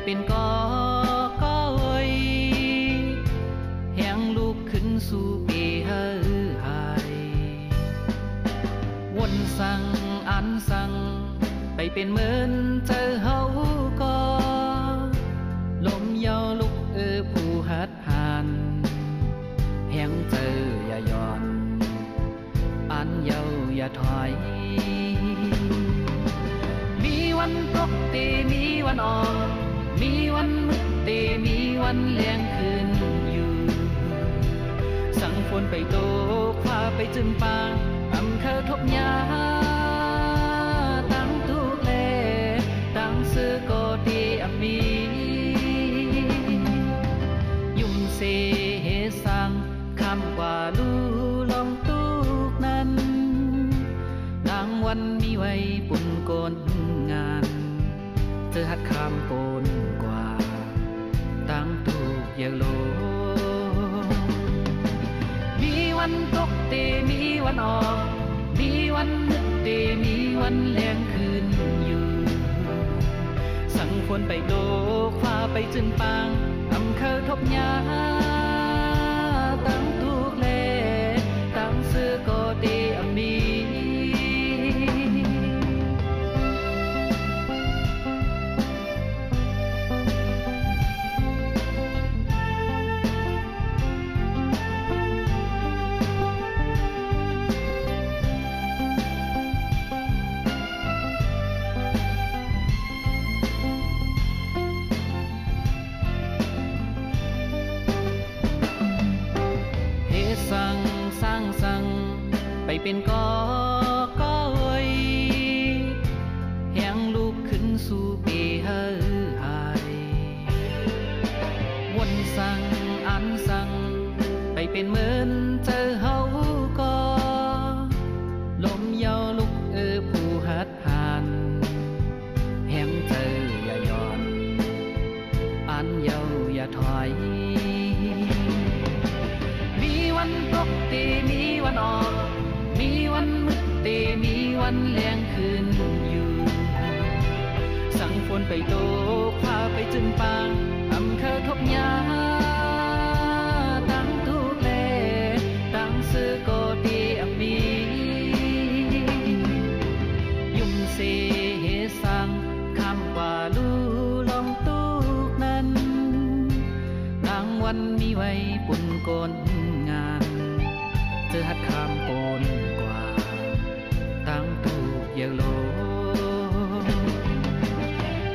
เป็นกอก้อยแหงลุกขึ้นสู่เปหาหายวนสั่งอันสั่งไปเป็นเหมือนเจอเฮาก็ลมยาวลุกผู้หัดหานแหงเจออย่าย่อนอันเยาอย่าถอยมีวันตกเตมีวันออกมีวันมืดเตมีวันแลงคืนอยู่สั่งฝนไปโตกฟ้าไปจึงปางอำเคอทบยาตั้งทุกแลตั้งซื้อก็ตีอมียุ่มเสสังคำกว่าลูลองตุกนั้นนางวันมีไว้ปุ่นโกนงานเจอหัดคำโปนกว่าตั้งตุกอย่างโลมีวันตกเตมีวันออกมีวันนึกเตมีวันแลงคืนอยู่สั่งฝนไปโตกฟ้าไปจึงปางอำเคอทบยาตั้งทุกแลตั้งซื้อก็เตอมีสั่งไปเป็นกอก้อยแหงลุกขึ้นสู่เปหาหายวนสั่งอันสั่งไปเป็นเหมือนเจอเฮาก็ลมยาวลุกผู้หัดหานแหงเจออย่าย่อนอันเยาอย่าถอยมีวันตกเตมีวันออกมีวันมืดเตมีวันแลงคืนอยู่สั่งฝนไปโตกฟ้าไปจึงปางอำเคอทบยาตั้งทุกแลตั้งซื้อก็ตีอมียุ่มเสสังคำว่าลูลองตุกนั้นนางวันมีไว้ปุ่นโกนงานเจอหัดคำโปนกว่าตั้งถูกอย่างโล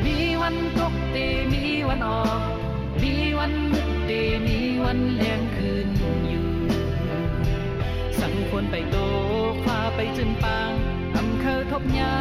มีวันตกเตมีวันออกมีวันมืดเตมีวันแลงคืนอยู่สั่งฝนไปโตกฟ้าไปจึงปางอำเคอทบยา